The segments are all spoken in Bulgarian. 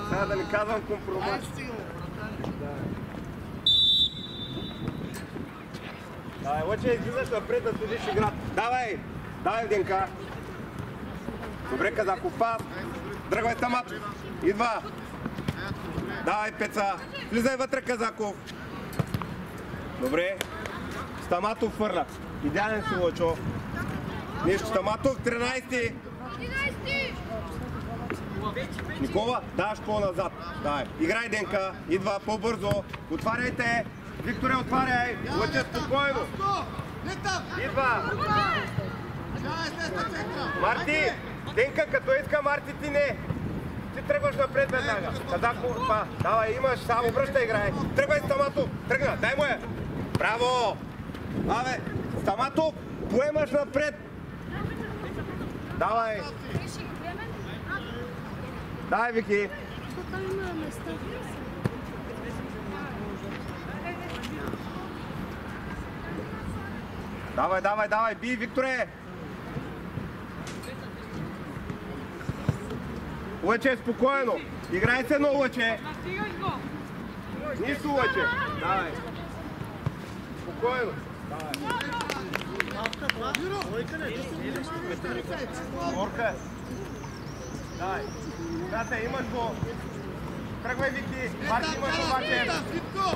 Сега да не казвам компромат. Давай, Лъче, излизаш напред да следиш играта. Давай! Давай, Денка! Добре, Казаков, пас! Дръгвай, Стаматов! Идва! Давай, Пеца! Влизай вътре, Казаков! Добре! Стаматов фърля. Идеален си, Лъчо! Нищо, Стаматов, 13-ти! Никола, даваш по-назад. Давай. Играй, Денка. Идва по-бързо. Отваряйте. Викторе, отваряй. Лъче спокойно. Идва. Марти. Денка, като иска Марти, ти не. Ти тръгваш напред веднага. Казаков, това. Давай, имаш. Само връща, играй. Тръгвай, Стаматов. Тръгна. Дай му я. Браво. Абе, Стаматов, поемаш напред. Давай. Дай, Вики! Давай, давай, давай! Бий, Викторе! Лъче, спокойно! Играй се, но Лъче! Нищо, Лъче! Давай! Спокойно! Орка! Давай! Брате, имаш го! Тръгвай, Вики! Марти, имаш го, Марти!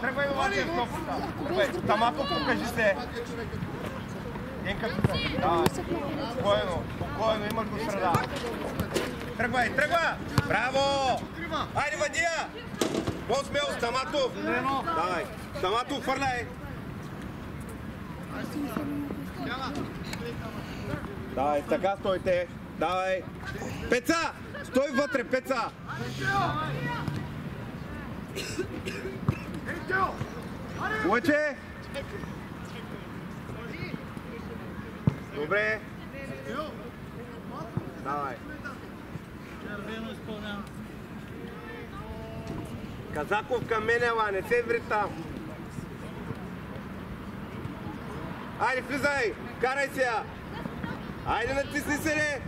Тръгвай, Марти, в топката! Стаматов, покажи се! Денка тук! Давай! Спокойно, спокойно, имаш го среда! Тръгвай, тръгва! Браво! Айде, Вадия! По-смел, Стаматов! Давай! Стаматов, фърляй! Давай, така стойте! Давай! Пеца! Стой вътре, Пеца! Лъче! Добре! Давай! Казаков към мене, ела, не се ври там! Айде, влизай! Карай се я! Айде, натисни се, не!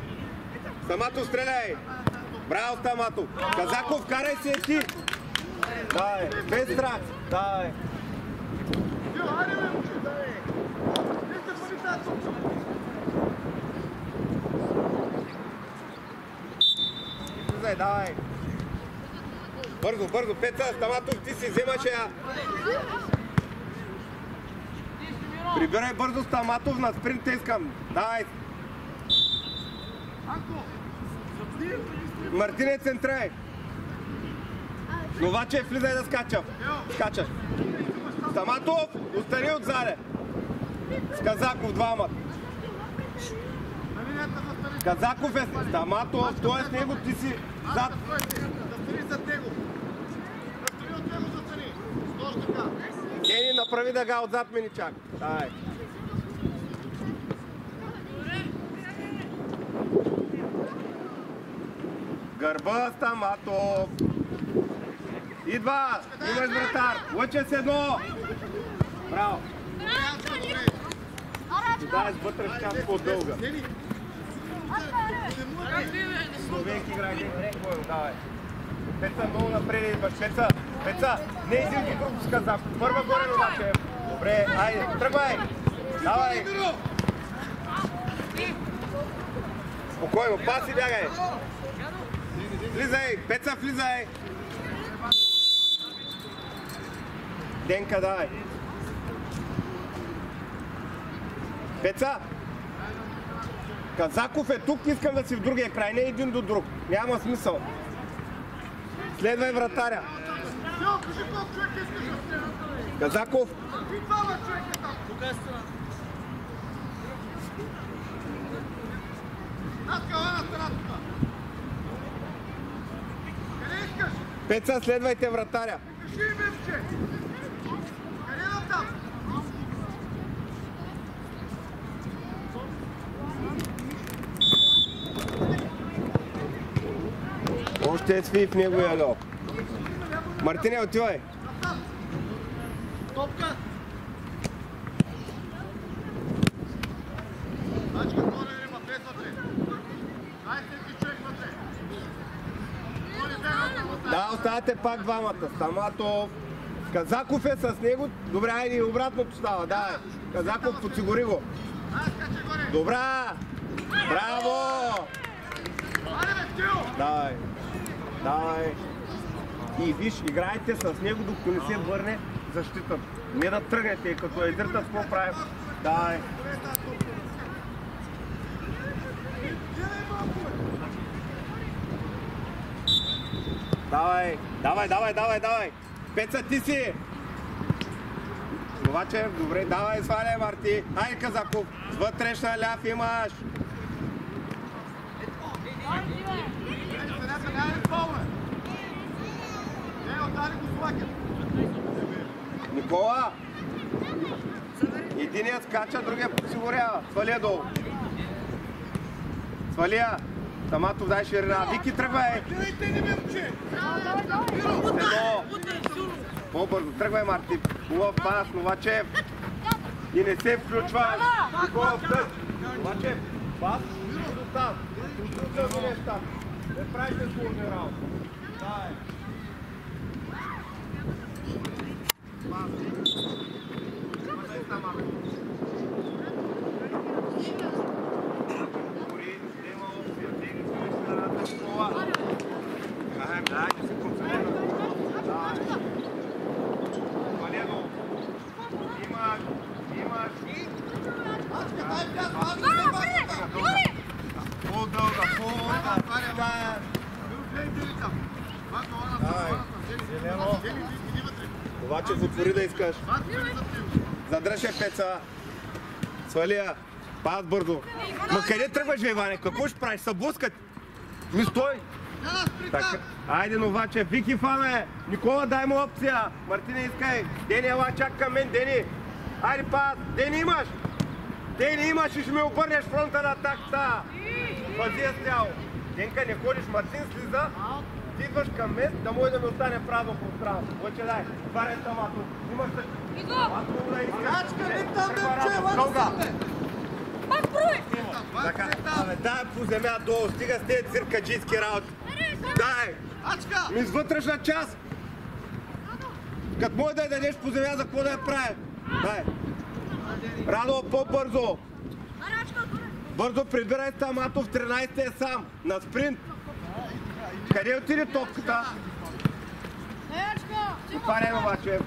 Стаматов, стреляй! Браво, Стаматов! Казаков, карай се ти! Давай, без страх! Давай! Давай! Бързо, бързо, Пеца, Стаматов, ти си вземаш я! Прибирай бързо, Стаматов, на спринт искам! Давай! Мартине, центрай! Новаче, влизай да скачаш! Стаматов, остани отзаде! С Казаков двама! Казаков е Стаматов, той е с него, ти си зад! Застани зад него! Застани от него, застани! Стош така! Гени, направи дъга отзад ми ни чак! Давай! Гърба, Стаматов! Идва! Имаш вратар! Лъче с едно! Браво! Дай с вътрешка по-дълга! Словенки играй, давай! Пеца, много напред идваш! Пеца! Пеца! Не един ги друг с Казаков! Първа горе новаче! Добре, айде! Тръгвай! Давай! Спокойно, паси, бягай! Влизай! Пеца, влизай! Денка, давай! Пеца! Казаков е тук, искам да си в другия край, не един до друг. Няма смисъл. Следвай вратаря. Казаков! Пеца, следвайте вратаря. Още е сви в неговия лоб. Мартине, отивай! Давайте пак двамата. Стаматов. Казаков е с него. Добре, айде обратното става. Давай. Казаков, подсигури го. Добра! Браво! Давай. Давай. И виж, играйте с него, докато не се върне защитата. Не да тръгнете, като е дърта, какво правим? Давай. Давай, давай, давай, давай, давай. Пеца, ти си. Словачев, добре, давай, сваляй, Марти. Ай, Казаков, с вътрешна ляв имаш. Никола. Единият скача, другия подсигурява. Свалия долу. Свалия. Стаматов, дай ширина. Вики, тръгвай! По-бързо, тръгвай, Марти. Хубав пас, Новачев. И не се включва. Никола, тъж. Новачев, пас. До там. До неща. Не правите сложни работа. Дай. Пас. Върдай Стаматов. Дайте се концентрира. Валено. Имаш. По-дълга. Ковачев, отвори да искаш. Задръж е, Пеца. Свалия. Пас бързо. Ма къде тръгваш, Иване? Какво ще правиш? Съблъскат. Ми стой. Така. Айде, Новачев. Вики, фане. Никола, дай му опция. Мартина, искай. Дени, ела, чак към мен. Дени. Айде, пас. Дени имаш. Дени имаш и ще ме обърнеш фронта на атаката. Пази я сляво. Денка, не ходиш. Мартин слиза. Ти идваш към мен, да може да ми остане празно пространство. Лъче, дай. Отваряй Стаматов. Имаш се. Стаматов да искаш. Качка, не там да че, лъга се. Пак брои! Така, дай по земя долу, стига с тези циркаджийски работи. Дай! Ми с вътрешна част! Като може да я дадеш по земя, за какво да я правим? Дай! Радо, по-бързо! Бързо прибирай Стаматов, 13 е сам, на спринт! Къде отиде топката? Отваряй, Новачев!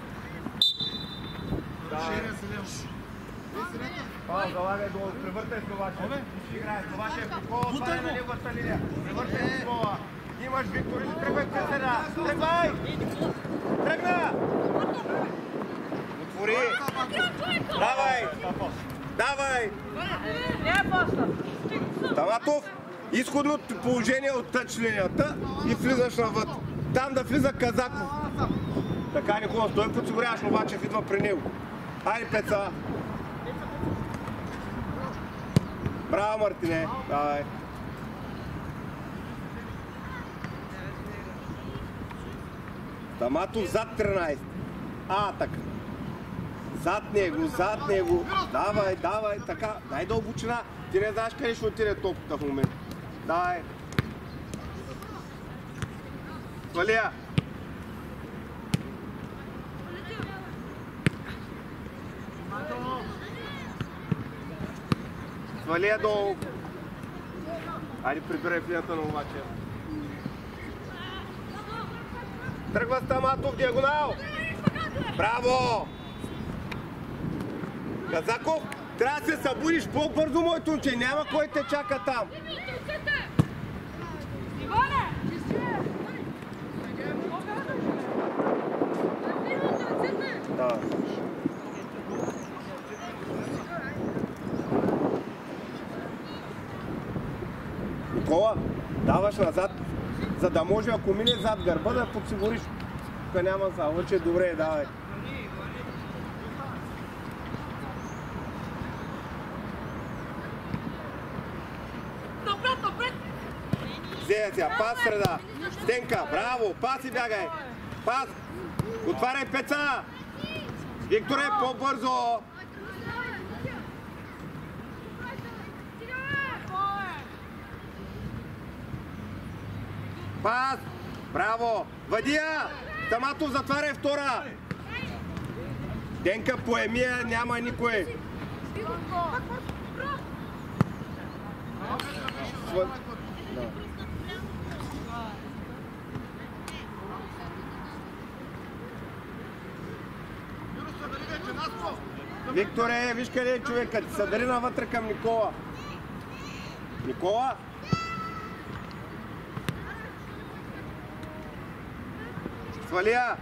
Залагай долу, превъртай с Новачев. Играе с Новачев, Никола, отваряй на неговата линия. Превъртай с Никола. Имаш Виктор, или тръгвай Песера. Тръгвай! Тръгна! Отвори! Давай! Давай! Стаматов, изходното положение от тъч линията и влизаш навътре. Там да влиза Казаков. Така, Никола, стой, подсигуряваш, Новачев идва при него. Айде, Пеца! Браво, Мартине! Давай! Стаматов зад 13. Така. Зад него. Давай, така. Дай дълбочина. Ти не знаеш къде ще отиде топката в момента. Давай. Свалия. Свалия долу. Айде, прибирай в линията на Новачев. Тръгва Стаматов, диагонал. Браво! Казаков, трябва да се събудиш по-бързо, мой тунче. Няма кой те чака там. Да. Никола, даваш назад, за да може, ако мине зад гърба, да подсигуриш. Тук няма залъче, добре, давай. Взея сега, пас среда. Стенка, браво, пас и бягай. Пас. Отваряй Пеца. Викторе, по-бързо. Пас. Браво! Вадия! Стаматов, затваряй втора! Денка, поемия, няма никой. Викторе, виж къде е човекът. Събери навътре към Никола. Никола? Свалия!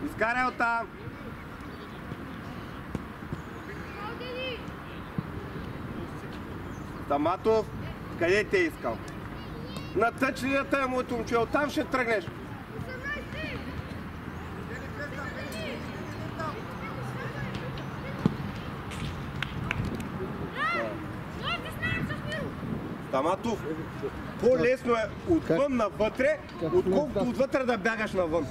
Изкарай оттам! Стаматов, къде те е искал? На тъч линията е моето момче, оттам ще тръгнеш. Стаматов, по-лесно е отвън навътре, отколкото отвътре да бягаш навън.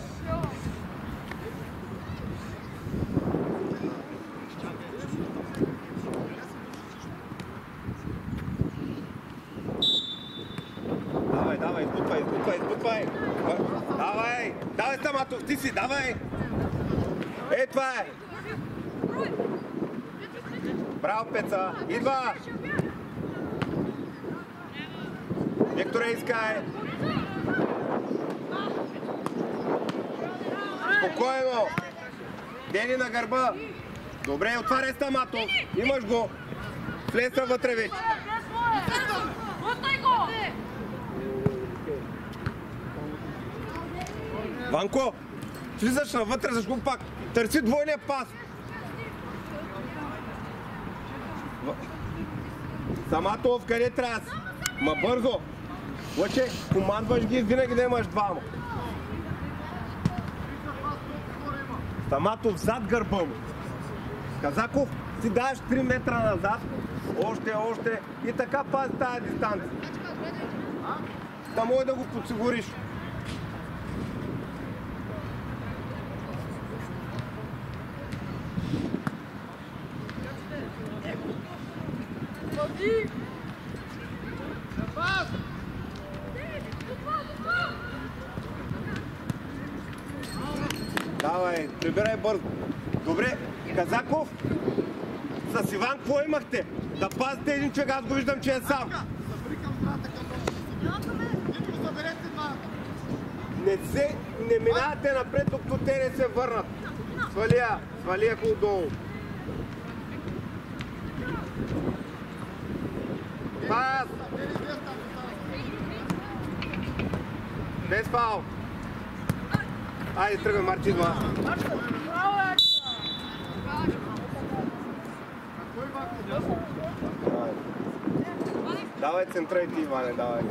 Давай, избутвай. Давай, Стаматов, ти си, давай. Това е. Браво, Пеца, идва. Викторе, искай. Спокойно. Дени на гърба. Добре, отваряй Стаматов. Имаш го. Влезна вътре вече. Ванко, влизаш навътре, защо пак? Търси двойния пас. Стаматов, къде трябва? Ма бързо. Лъче, командваш ги, винаги да имаш двама. Стаматов зад гърба му. Казаков, си даваш 3 метра назад. Още. И така пази тази дистанция. Да може да го подсигуриш. Давай, прибирай бързо. Добре, Казаков, с Иван какво имахте? Да пазите един човек, аз го виждам, че е сам. Не минавате напред, докато те не се върнат. Свалия го долу. Пас! Без фаул. Айде, тръгвай, Марти, идва. Давай центра и ти, Иване, давай.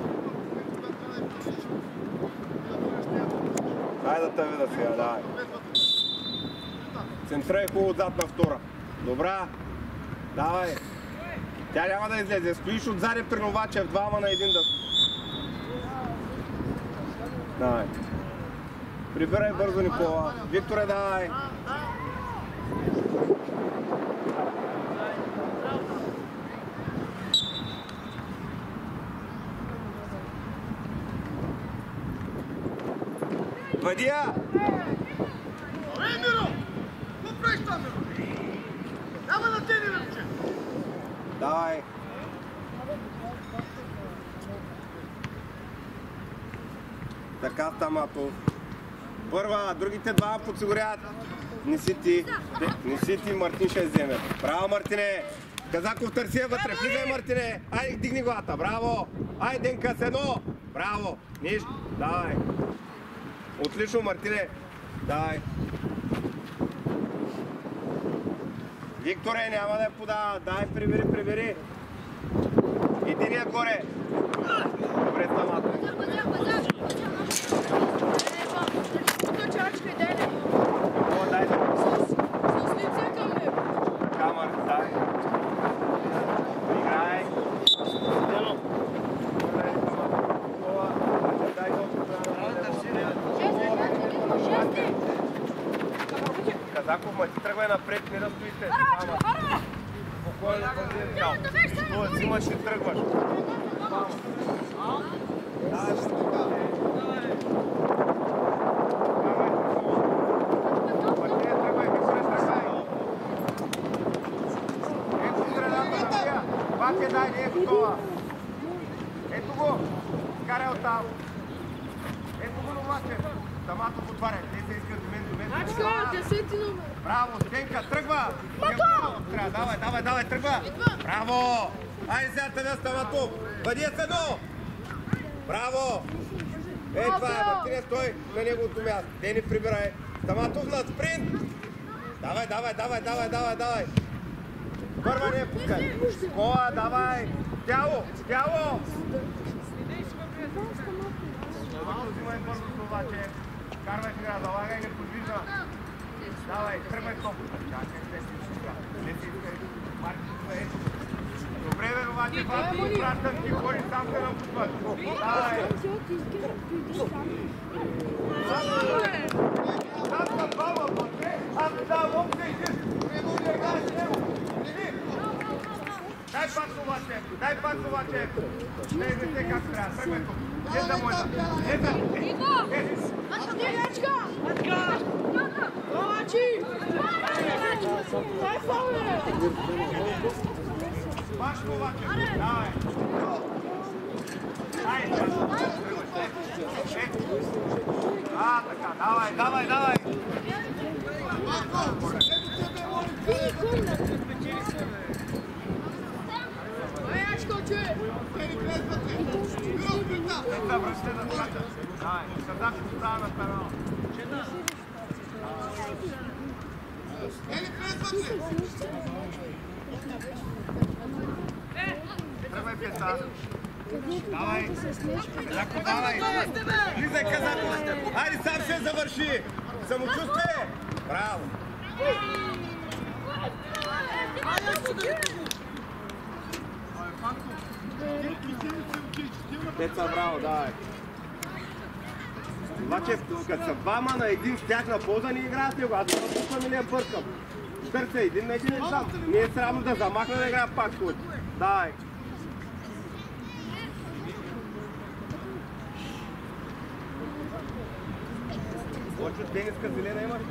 Дай да те вида сега, давай. Центра е хубаво отзад на втора. Добра. Давай. Тя няма да излезе. Стоиш отзади при Новачев, двама на един да... Давай. Прибирай бързо, Никола. Викторе, давай. Вадия! Миро! Какво правиш там, Миро? Няма на тени, вече! Давай. Така, Стаматов. Първа, другите два подсигуряват. Не си ти, Мартин ще вземе. Браво, Мартине! Казаков търси я вътре. Влизай, Мартине! Айде, дигни главата. Браво! Айде, Денка, с едно! Браво! Нищо. Давай. Отлично, Мартине. Давай. Викторе, няма да я подава. Дай, прибери. Единия горе. Добре, Стаматов. Дай. Камър, дай. Играй. Казаков, ма ти тръгвай напред, не да стоите. кой е позител. Това взимаш и тръгваш. Баке, дай, не е готова. Ето го. Карай оттам. Ето го, Новачев. Тамато отваря. Те се искат до мен. Браво, Стенка, тръгва. Давай, тръгва. Браво. Айде сега тъня, Тамато. Бъди едно. Браво. Ей, това е, Мартине, стой на неговото място. Те ни прибирай. Таматов на спринт. Давай. Първа не пускай. Кола, давай. Тяло. Малко взимай бързо това, че карвай сега, залагай неподвижна. Давай, тръгвай топката. Чакай, не си искай. Марките, ето. Добре, бе, обаче, бати, пращам ти, хори сам се напутват. Давай. Аз съм баба, бате. Аз да, лопте, идиш. Дай пак това, че не вижте как трябва. Тръгвай тук. Ета моята. Ета. Паш това, че. Давай. Така. Давай. Давай. Влизай, Казако. Айде, сам ще завърши. Самочувствие. Браво. Деца, браво, давай. Обаче, като са двама на един с тях на полза, не играя с него. Аз да пускам или я бъркам. Търся един на един и сам. Не е срамно да замахна да играя пак случай. Давай. Лочо тениска зелена имаш?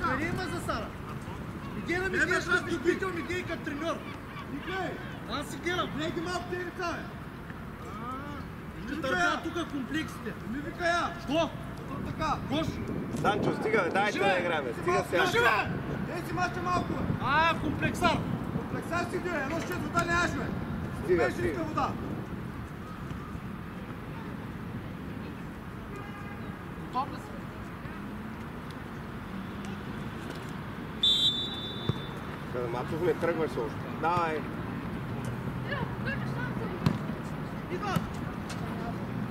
Къде има за Сара? Мигела ми гледаш аз добител, Мигей като треньор. Мигей! Аз си гледам. Гледай малко те лица, бе. Ще търпя тук комплексите. Ми вика я. Що? Така. Кош? Санчо, стига, дай да играем. Стига сега. Кажи, бе! Ей си мача малко, бе. Комплексар. Комплексар си гледа. Едно ще вода нямаш, бе. Стига. Ще иска вода. Готов ли си? Матов не тръгваш още. Давай.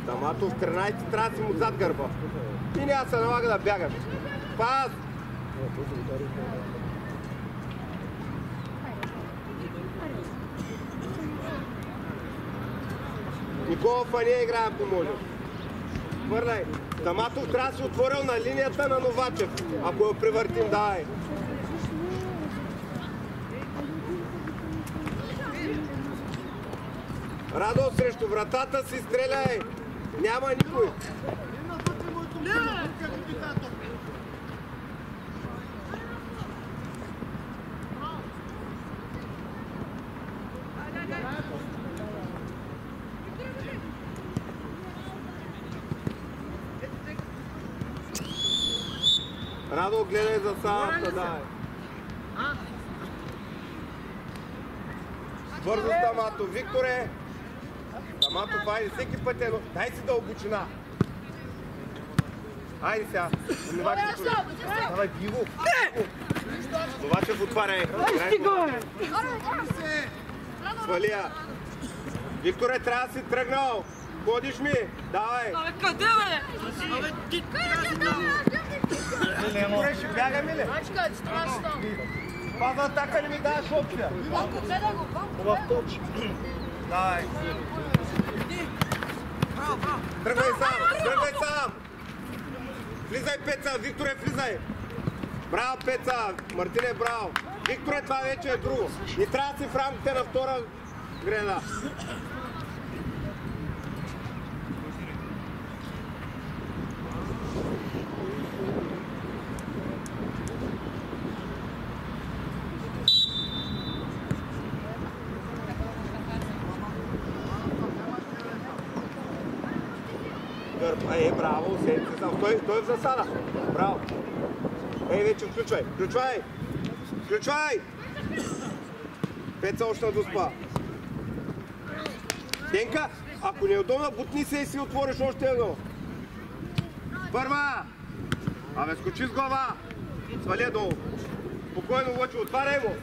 Таматов 13 трябва да си му зад гърба. И няма се налага да бягаш. Пас! Никола Фания играе, ако може. Върнай. Таматов трябва да си отворил на линията на Новачев. Ако я превъртим, давай. Радо, срещу вратата си стреляй! Няма никой! Радо, гледай за салата, дай! Бързо с Тамато, Викторе! Тамато, айде, всеки път едно. Дай си дълбочина. Айде сега. Давай, биво. Новачев отваряй. Свалия. Викторе, трябва да си тръгнал. Ходиш ми. Давай. Абе, къде, бе? Абе, ти Викторе, ще бягаме ли? Мачка, ти трябва да става. Фаза атака не ми даваш опция. Банко, гледай го, Банко. Хубав точ. Давай. Тръгвай сам. Влизай, Пеца, Викторе, влизай. Браво, Пеца, Мартине, браво. Викторе, това вече е друго. Не трябва да си в рамките на втора грена. Ей, браво, седи се сам. Той е в засада. Браво. Ей, вече включвай. Пеца още на доспа. Денка, ако не е удобно, бутни се и си отвориш още едно. Първа. Абе, скочи с глава. Сваля долу. Спокойно, Лъчо, отваряй го.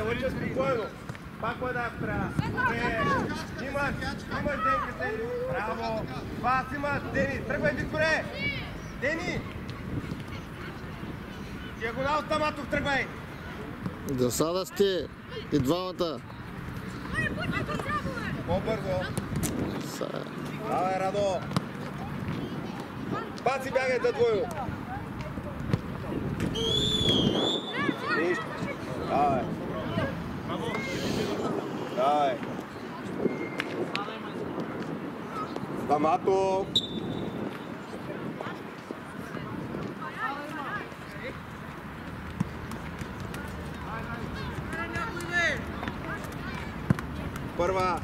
Лъчо, спокойно. Пак го да спря. Имаш Денка седи. Браво. Вас имаш, Дени. Тръгвай, Викторе. Дени. Диагонал Таматов, тръгвай. Засада сте и двамата. По-бързо. Давай, Радо. Паци бягай да двойно. Нищо. Давай. Таматов. Първа.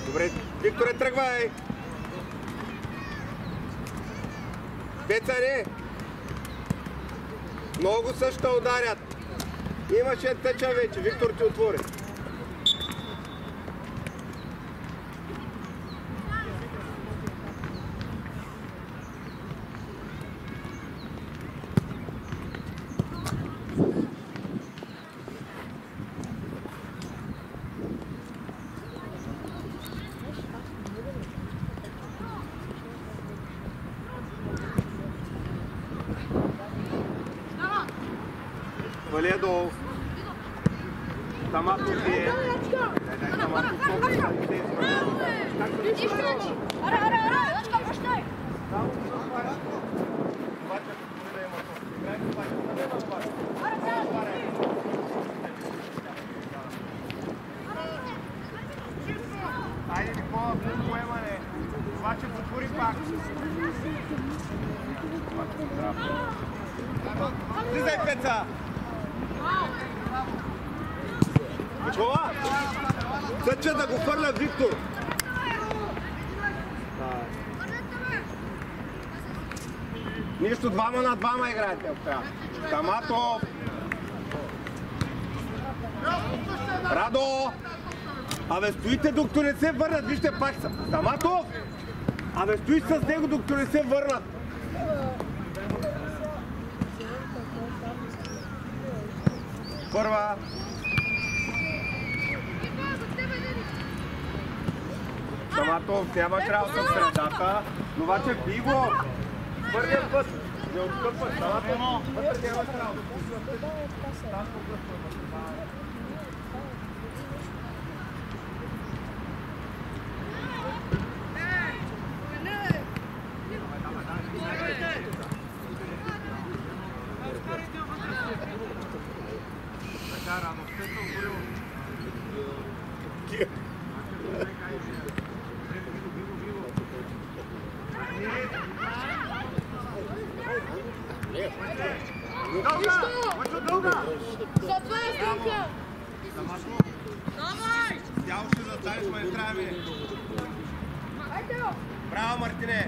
Добре, Викторе, тръгвай. Пеца, не. Много също ударят. Имаше тъча вече. Виктор ти отвори. Валия долу. Таматов е. Айде, Никола, поемане. Обаче потвори пак. Влизай, Пеца! Никола! Съча да го хвърля Виктор! Нищо, 2 на 2 играете. Таматов! Радо! Абе, стоите докато не се върнат, вижте пак са. Таматов! Абе, стои с него докато не се върнат. Първа. Таматов, нямаш работа в средата, но обаче би го. Първият път. Не отстъпваш. Таматов, вътре нямаш работа. Браво, Мартине!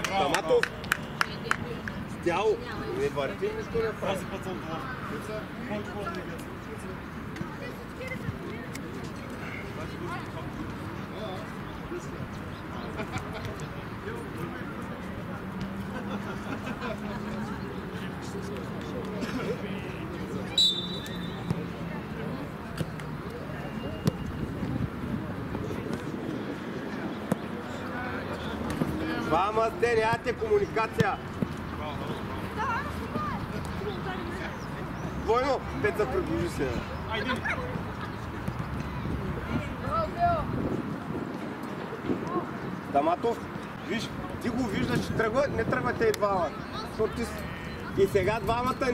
Таматов! Стял! Не върти нищо не прави. Двама сте, нямате комуникация. Двойно, Петя, приближи се. Даматов, виж, ти го виждаш, че тръгва, не тръгвате и двама. И сега двамата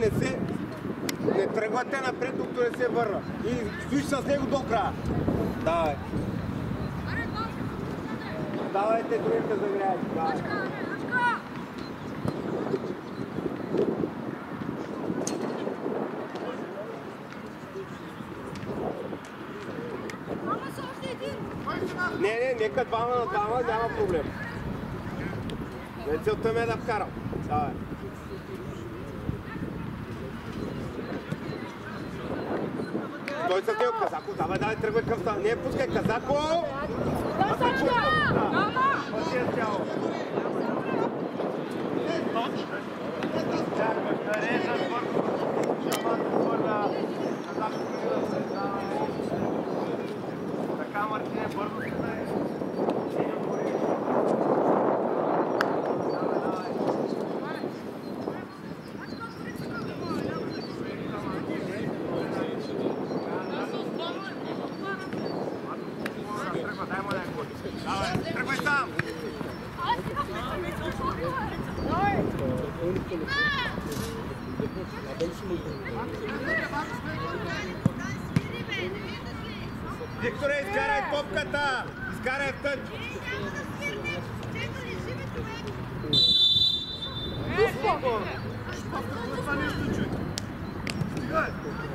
не тръгвате напред, докато не се върна. И стоиш с него до края. Давай. Давайте другите загряйте. Давай. Не, нека двама на двама, няма проблем. Не, целта ми е да вкарам. Давай. Той се тел Казаков, давай, тръгвай към стана. Не, пускай Казаков! Пъти е цяло. Чакваш да режат върху. Шаманко върна. Казаков да се знава. Така, Мартине, бързо се дай. Тръгвай сам! Викторе, изкарай топката! Изкарай в тъч!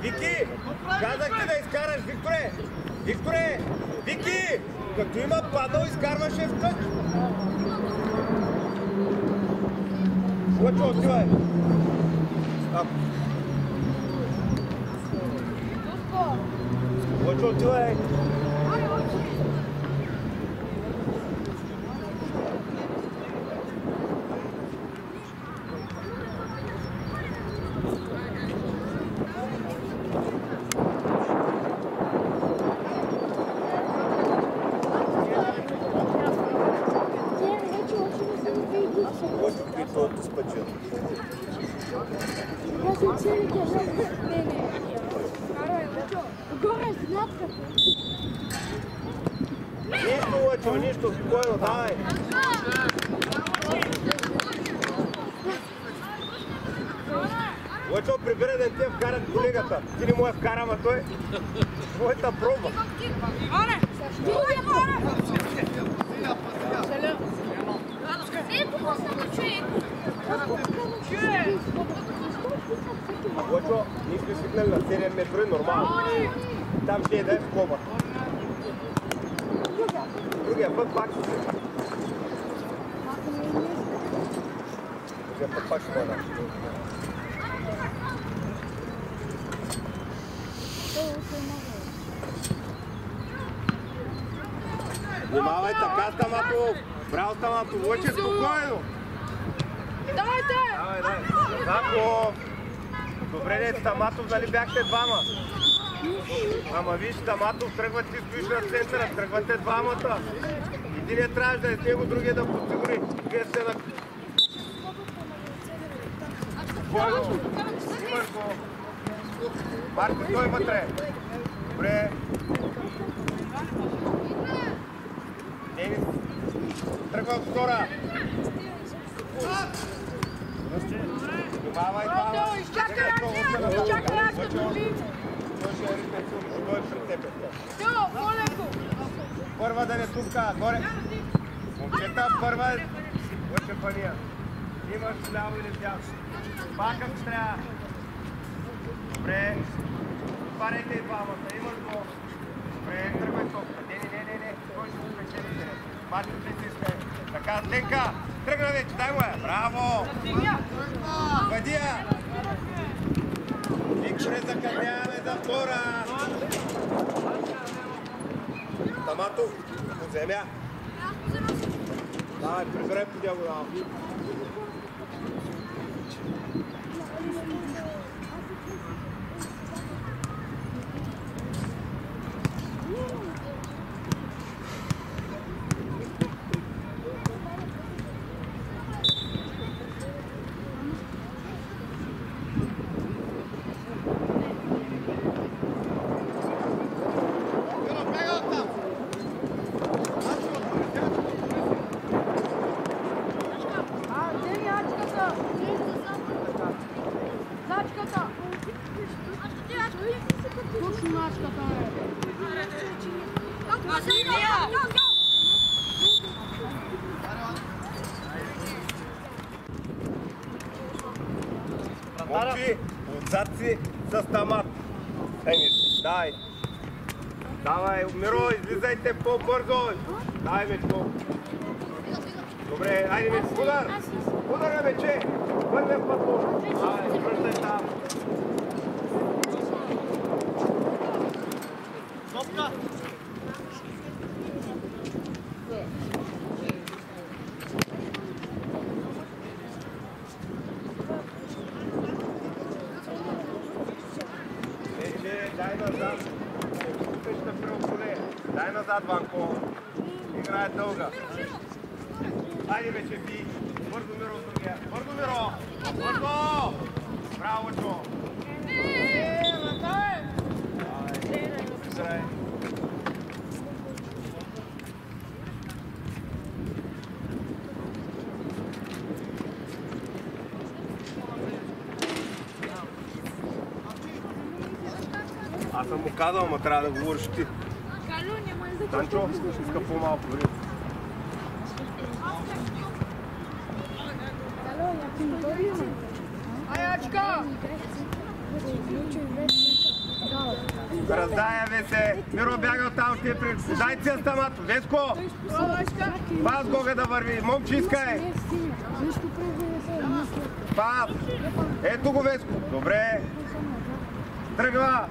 Вики! Казах ти да изкараш, Викторе! Викторе! Вики! Като има падал, изкарваше в тъч! Лъчо, отивай! Лъчо, отивай! Нищо, спокойно, давай! Лъчо, прибира да те вкарат колегата. Ти не му я вкара, ама той твоята проба. Лъчо, ние сме свикнали на 7 метри, нормално. Там ще е да е в коба. Другия път пак ще се. Другия път пак ще бъда. Внимавай така, Стаматов! Браво, Стаматов! Лъче, спокойно! Давайте! Давай! Зако! Добре, не, Стаматов, нали бяхте двама? Ама виж, Стаматов, тръгват ти стоиш на центъра, тръгвате двамата. Единият трябваше да е с него, другия да подсигури. Вие сте на... Бойно! Имаш го! Марко, той вътре! Добре! Денис! Тръгва от втора! Внимавай двама! Изчакай ръка! Той ще ритне силно, той е пред тебе. По-леко! Първа да не тупка, горе. Момчета, първа е Лъче пания. Имаш ляво или дясно. Пакъм трябва. Добре. Парете и двамата, имаш го. Добре, тръгвай топка. Не. Кой ще го печелите? Мачите си сте. Така, Ленка, тръгна вече, дай му я. Браво! Вадия! Викторе, закъсняваме за втора! Стаматов, от земя. Давай, прибирай по диагонал. Точно мачката е. Момчи, отзад си с Тамат. Дай. Давай, Миро, излизайте по-бързо. Дай, Мечко. Добре, айде, Мечко, удар. Удар на мече. Първия път. Ай, връщай там. Топка! Дай назад. Дай назад, Ванко. Играе дълга. Айде, вече би. Бързо, Миро, с другия. Бързо, Миро. Бързо. Браво, Чо. Играй. Аз съм му казал, ама трябва да говориш ти. Танчо, иска по-малко време. Аячка! Раздая се! Миро бяга от там, ще при... Дай си Астамат! Веско! Пас Гога да върви! Момче искай! Пас! Ето го Веско! Добре! Тръгва!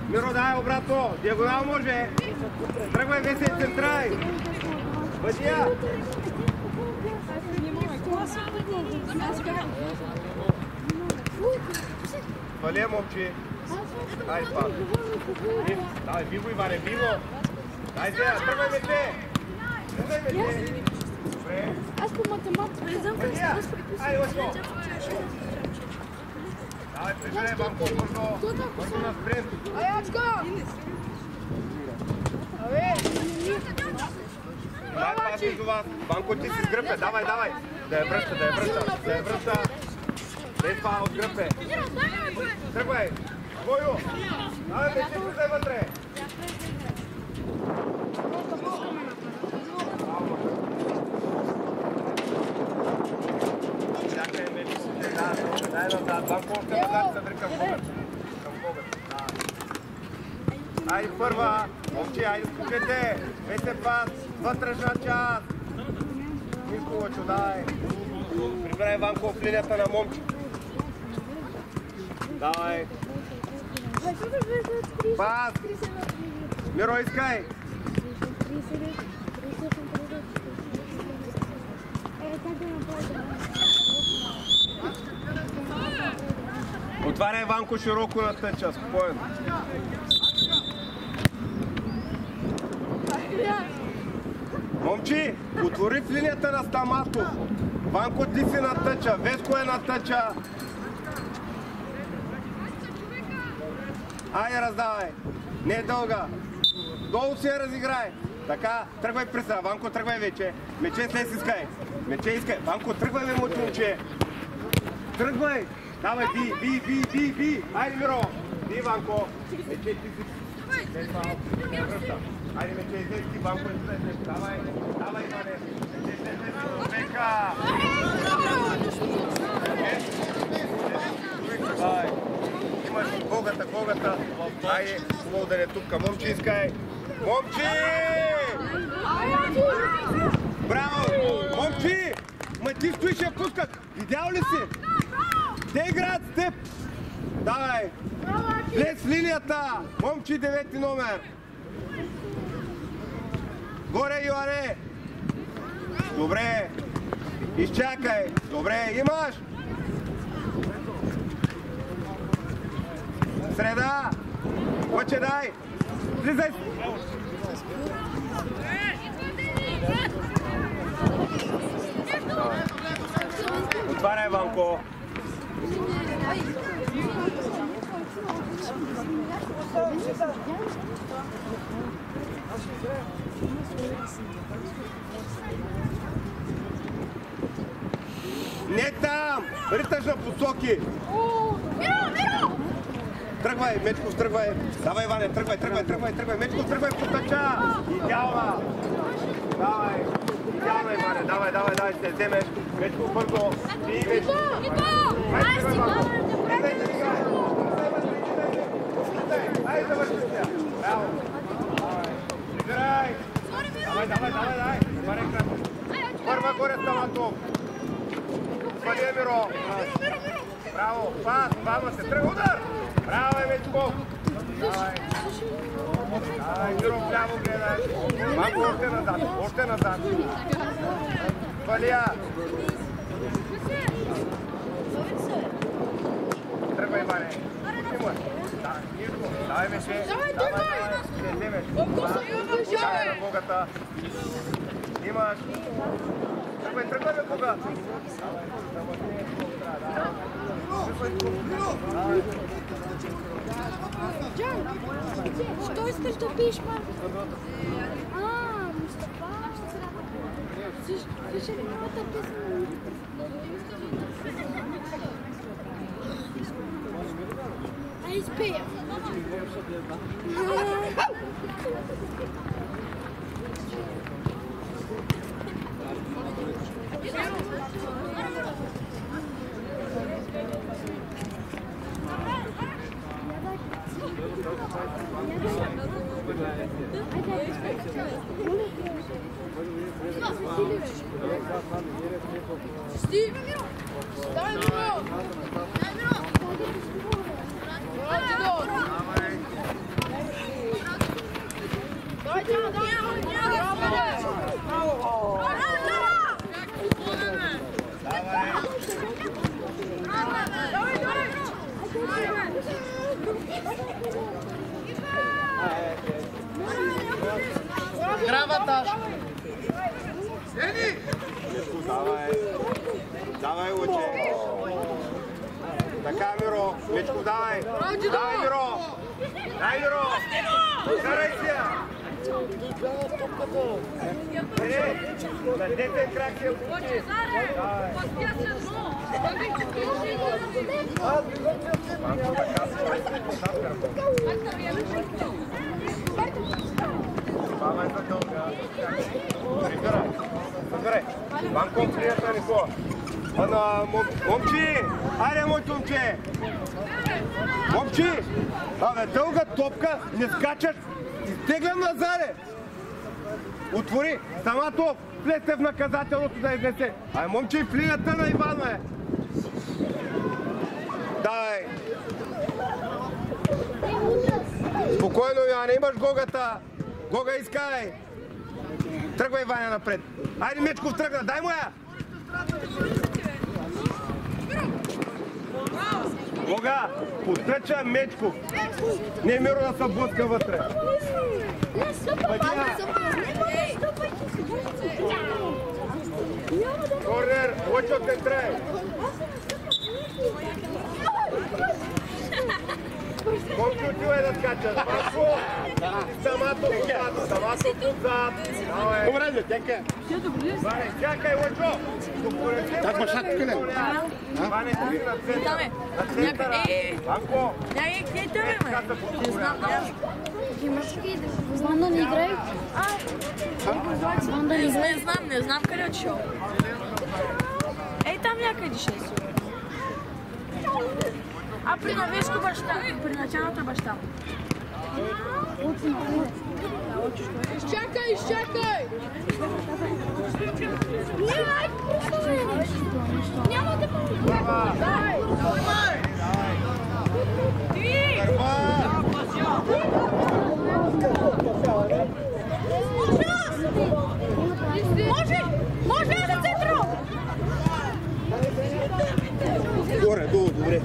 Миро, дай обратно! Диагонал може! Тръгвай, Весе, центрай! Бъдия! Валия, момче! Дай, пас! Дай, биво, Иване, биво! Дай, Зея, тръгвай, мече! Тръгвай, мече! Добре! Аз по математика. Бъдия! Ай, Лъчко! Давай, преживай, Банко, бързо! Бързо на спринт! Аячка! Дай пас между вас! Банко, ти си с гръбе! Давай! Да я връща! Дай това от гръбе! Тръгвай! Войо! Давай, вече влизай вътре! Чакай, вече си те дай назад! Банко, още назад се ври към Богът! Айде първа! Момче, айде скукайте! Весе пас! Вътрешна част! Ниско, Лъчо, дай! Прибирай Ванко в линията на Момче! Давай! Пас! Миро, искай! Отваряй Ванко широко на тъча, спокойно! Момчи, отвори в линията на Стамато. Ванко, ти си на тъча, Веско е на тъча. Айде, раздавай. Не е дълга. Долу си я разиграй. Така, тръгвай пресра. Ванко, тръгвай вече. Мече след искай. Мече искай. Ванко, тръгвай, бе, момче. Тръгвай. Давай, би. Айде, Миро. Би, Ванко. Мече, ти си. Айде, мече, излез ти, Ванко, излез. Давай, Иване. Мече, излез. Века. Давай. Имаш Богата. Айде, хубаво да не тук. Момче, искай. Момче! Браво! Момче! Ма ти стоиш и я пускат. Видял ли си? Те играят с теб. Давай. Влез в линията. Момче, 9 номер. Горе, Йоане. Добре. Изчакай. Добре, имаш. Среда. Лъче, дай. Влизай. Отваряй, Ванко. Не там! Риташ на посоки! Миро! тръгвай, Мечков, тръгвай. Давай, Иване, тръгвай. Мечков, тръгвай, потъча. Идеална. Давай, идеална, Иване, давай, ще вземеш. Мечков, бързо. Ти, Мечков. Ай, завърши се. Браво. Играй. Давай. Първа горе Стаматов. Свалия Миро. Браво, пас, бавна се, тръгва удар! Браво, Мечков! Давай, Миро, вляво гледаш. Малко още назад. Свалия. Тръгва, Иване. Давай, Меше. Ще вземеш. Давай на Богата. Имаш. Тръгвай, Бога. Что искаш да пиеш, Марко? Мустафа. Слушай ли моята песен? Изпея. Давай, Миро! Грамота! Давай, уче! Така, Миро! Мечков, давай! Давай, Миро! Карай се! На дете крак се получи! Мама е за дълга. Събирай. Банком приятел Нико. Момчи! Айде, моето момче! Момчи! Абе, дълга топка, не скачаш. Изтеглям назаде. Отвори. Стаматов, влезте в наказателното да изнесе. Ай, момчи, в линията на Ивано е. Давай. Спокойно, Йоанне, имаш Гогата. Гога, искай. Тръгвай, Ваня, напред. Айде, Мечков, тръгна. Дай му я. Гога, потръча Мечков. Не е Миро да се блъска вътре. Корнер, лъчо те трае. Момче, отивай да скачаш. Паско, Стаматов отзад. Добре, тенка. Чакай, лъчо. Как машат тук не? Ване, ти на центъра. Паско. Знам да не играй. Не знам къде отишъл. Ей, там някъде ще си. А при навеско баща, при началната баща. Изчакай! Няма да помогна. Дай! Може да центро! Горе, долу, добре.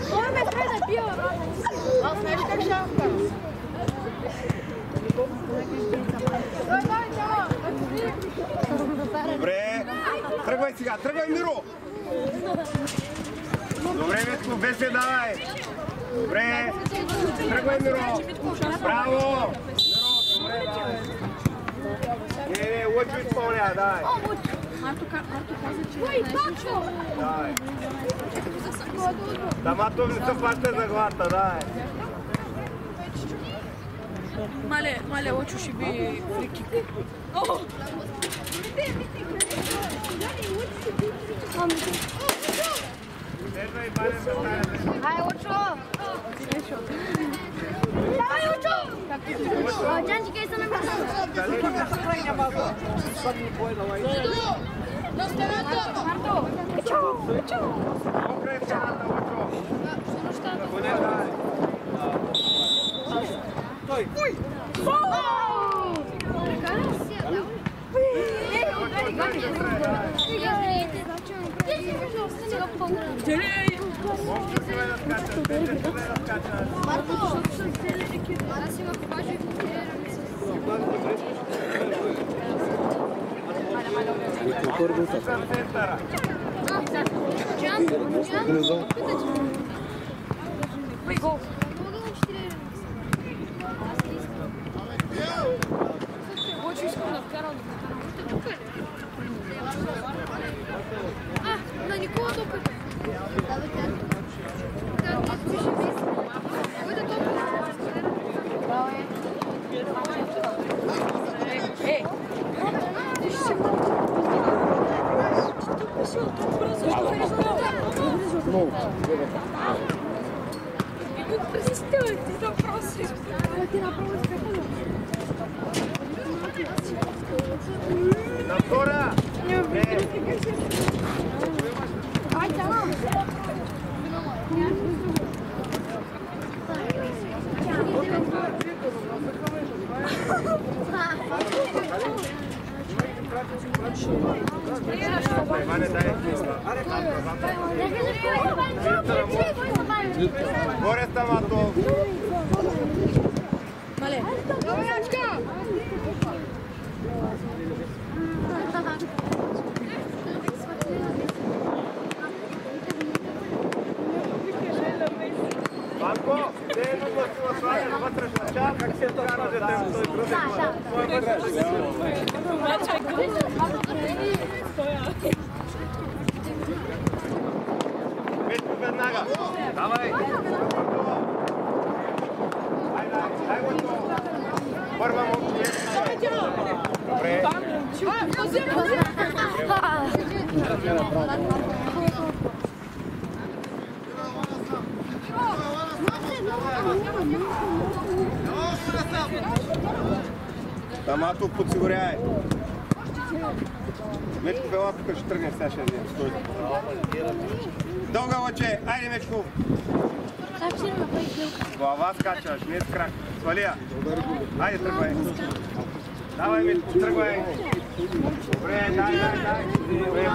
Той ме спре да пия. Аз знаеш как ще я вкарам. Добре. Тръгвай сега, тръгвай, Миро. Добре, Митко, без се давай. Добре. Тръгвай, Миро. Браво. Добре, давай. Не, Лъчо изпълня, давай. Марто каза, че... Ой, Пачо! Давай. Дамато не се плаща за главата, давай. Мале, Лъчо ще би фрикик. Ай, Лъчо! Давай, Лъчо! Джанчи, къде са на места? Марто! На Никола топка. На втора! Горе Стамато! Мале. Марко, те едно гласува слагане вътрешна част, как се откарате темpo той друг? Митко веднага. Давай. Дай го то. Първа му. Добре. Тамато, подсигуряй. Мечко бела тук ще тръгне, сега ще стои. Дълга лъче, айде Мечко. Глава скачаш, не с крак. Свали я. Айде тръгвай. Давай Мечко, тръгвай. Добре, дай. Добре,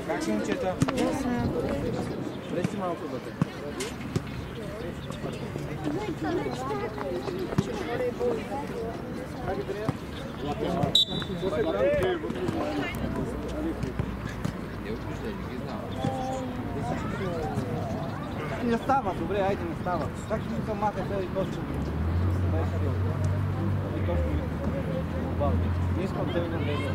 Как си момчета? Влезте малко вътре. Не става, добре, айде не става. Как ще се маха тези точки? Не искам да видим да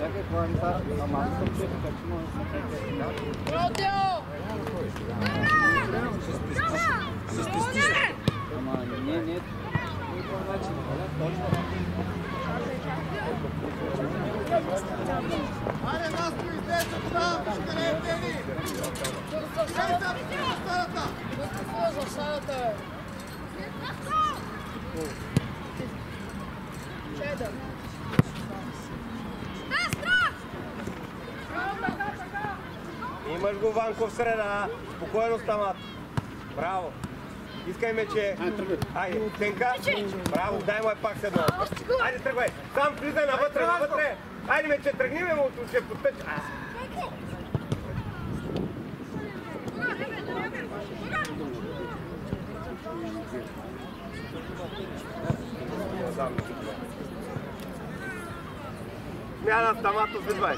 чакай, това не става. Ама аз съм чета, как ще може да се спестиш. Ама не. По начин, точно. Аре, Наско, излезте там, къде е Тени? Къде са? Имаш го, Ванко, в среда. Спокойно, Стамат. Браво. Искай мече. Айде, Тенка. Браво, дай му пак с едно. Айде, тръгвай. Сам влизай навътре, навътре. Айде, мече, тръгни ме му, ще потъч. Смяна, Стамато, влизай.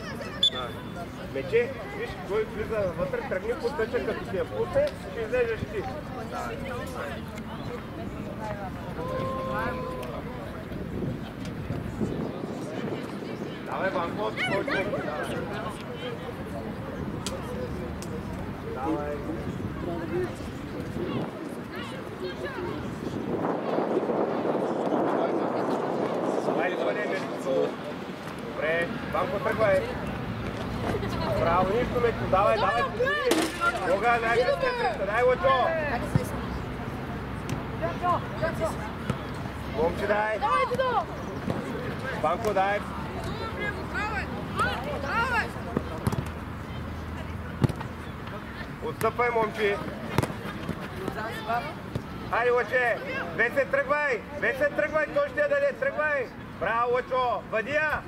Мече, виж, кой влиза вътре, тръгни потъча, като си я пусне, ще излезеш ти. Давай, Банко, твой човек. Давай. Айде, бъде нещо. Добре, Банко, тръгвай. Браво, нищо мечко, давай, давай. Кога е най-късния среща, дай Лъчо. Момче, дай. Банко, дай. Отстъпай, момче. Хайде, Лъче. Весе, тръгвай, той ще я даде, тръгвай. Браво, Лъчо, въди я.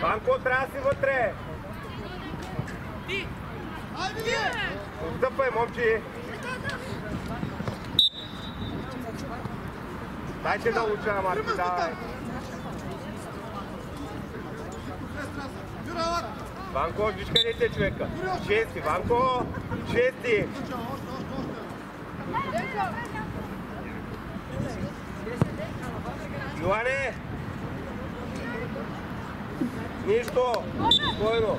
Банко, трябва да си вътре. Отстъпай, момче. Дайте да уча на Марти, давай. Ванко, виж къде те човека. Шести, Ванко, шести. Йоане! Нищо! Спокойно!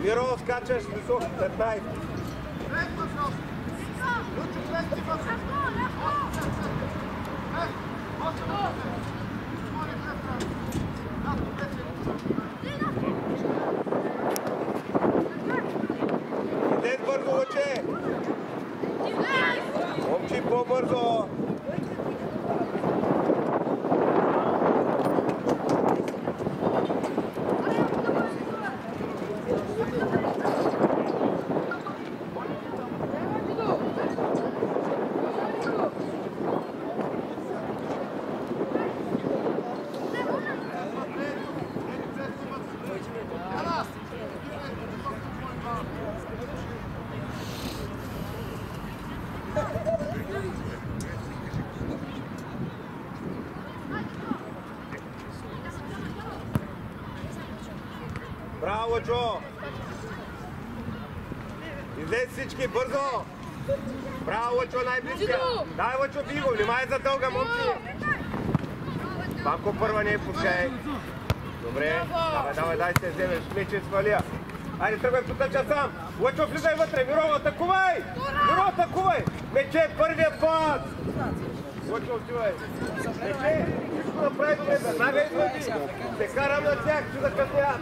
Миро, скачаш висок, 15. Идеш бързо, Лъче! Момчи, по-бързо! Браво, Лъчо! Излез всички, бързо! Браво, Лъчо, най-близкия! Дай, Лъчо, биго, внимай за дълга, момче! Банко първа не е пускай. Добре, давай, се вземеш, мече свалия. Айде, тръгвай, потъча сам! Лъчо, влизай вътре, Миро, атакувай! Миро, атакувай! Мече, първия пас! Лъчо, отивай! Мече, всичко направи добре, веднага извади! Се карам на тях, ще закъснят!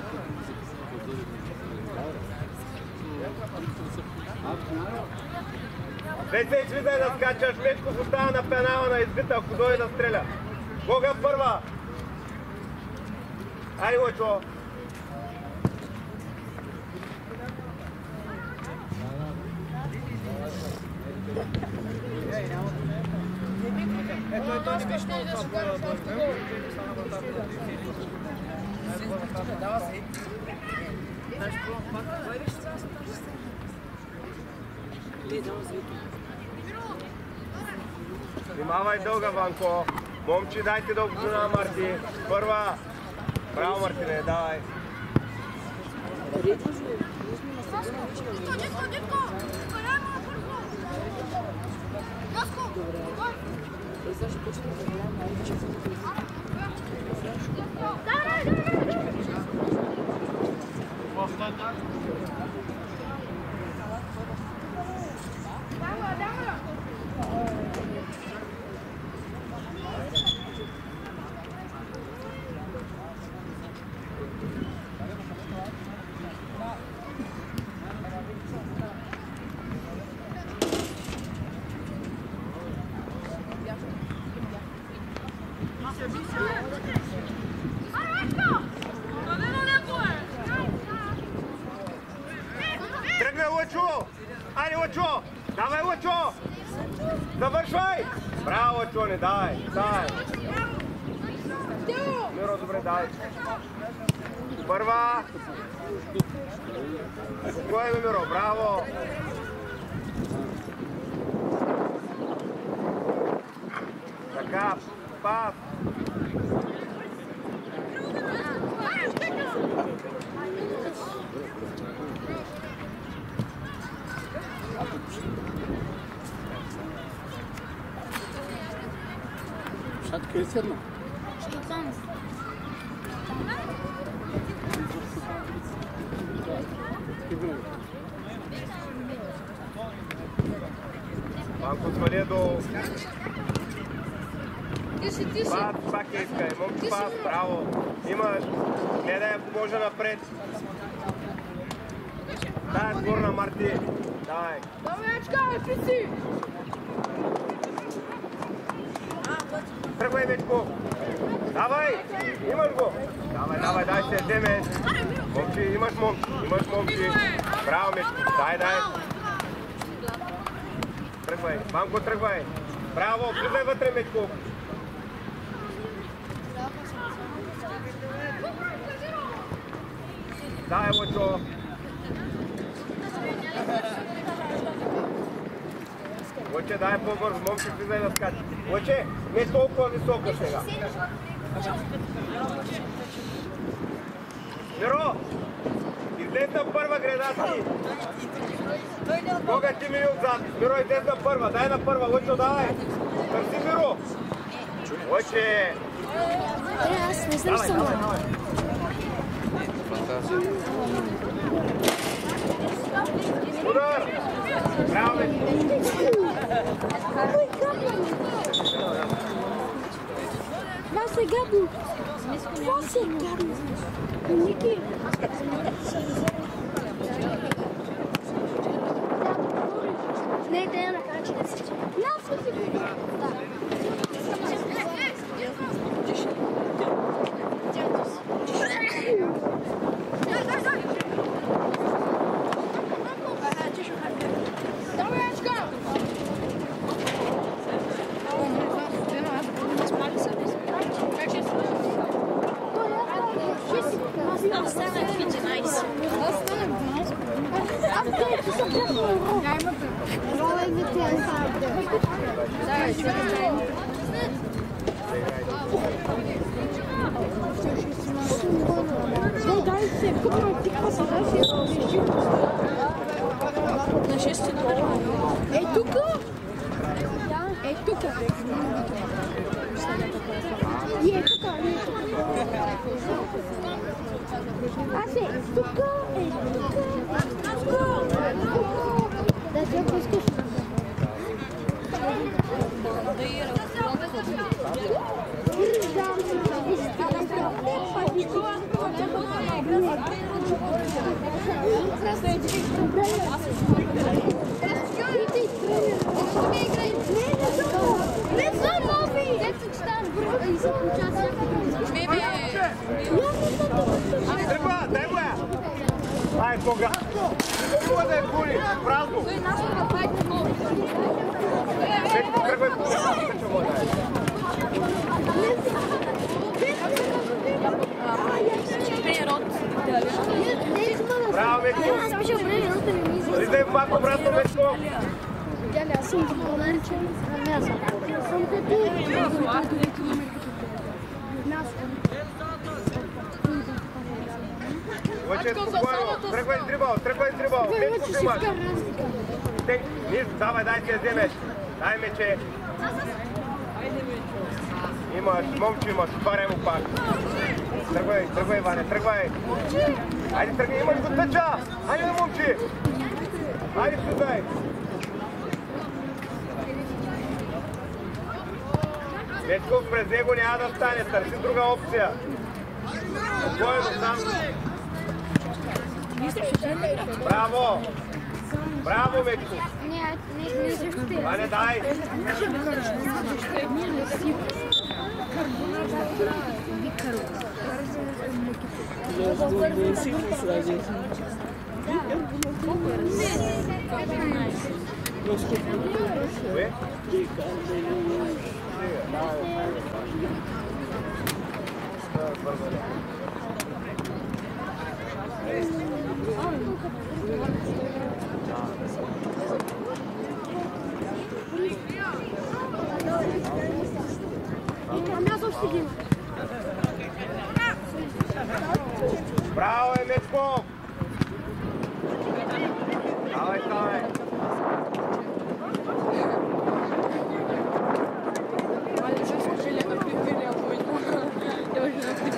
Весе, излизай да скачаш, Мечко остава на пенала на избита, ако дойде да стреля. Гога първа! Ай, Лъчо! Внимавай дълга, Ванко. Момчи, дайте дългото на Марти. Първа. Браво, Мартине, давай. Добре, Лъчо! Айде, Лъчо! Давай, Лъчо! Завършвай! Браво, Лъчо, не давай! Давай! Миро, добре, давай! Първа! Спокойно, Миро, браво! Така, пас! Шатка е седна. Банко свали до... Пак е искай, момче пас, браво. Имаш, не да я може напред. Дай сгорна, Марти. Дай. Давечка, писи! Тръгвай, Мечко. Давай, имаш го. Давай, дай се, деме. Момче, имаш момче. Браво, Мечко. Дай. Тръгвай, Банко, тръгвай. Браво, влизай вътре, Мечко. Дай, Лъчо. Лъче, дай по-бързо, момче, влизай да скачи. Лъче, не толкова високо сега. Миро, излез на първа града си. Кога ти ми отзад? Миро, излез на първа, дай на първа, Лъчо, давай. Търси, Миро. Лъче. Аз не съм сама. Удар! Браво, Това се гадно. Това се гадно. Ники. Не, да я накара, че не се че. Нас си го. На 6 долара. Ей, тук! Ей, тук. Е, тук! Аз е, тук! Да се пускаш. Дай го я! Ай, Бога! Колко да е кули? Празно! Вечко, тръгвай по Браво, Вечко! Влизай в пак обратно, Вечко! Аз съм допълнен, аз съм Лъче, спокойно! Тръгвай с дрибъл! Вечко си имаш! Давай, дай си я вземеш! Дай мече! Имаш, момче имаш, отваряй му пак! Тръгвай, Ваня, тръгвай! Айде, тръгвай, имаш го тъча! Айде, момче! Айде, слезай! Вечко, през него няма да стане, търси друга опция! Спокойно, сам! Браво! Браво, Мечко! Ваня, дай! Bravo, Emečko! Давай, давай! Олег, что скажи, я на приколе, я понял. Я уже на приколе.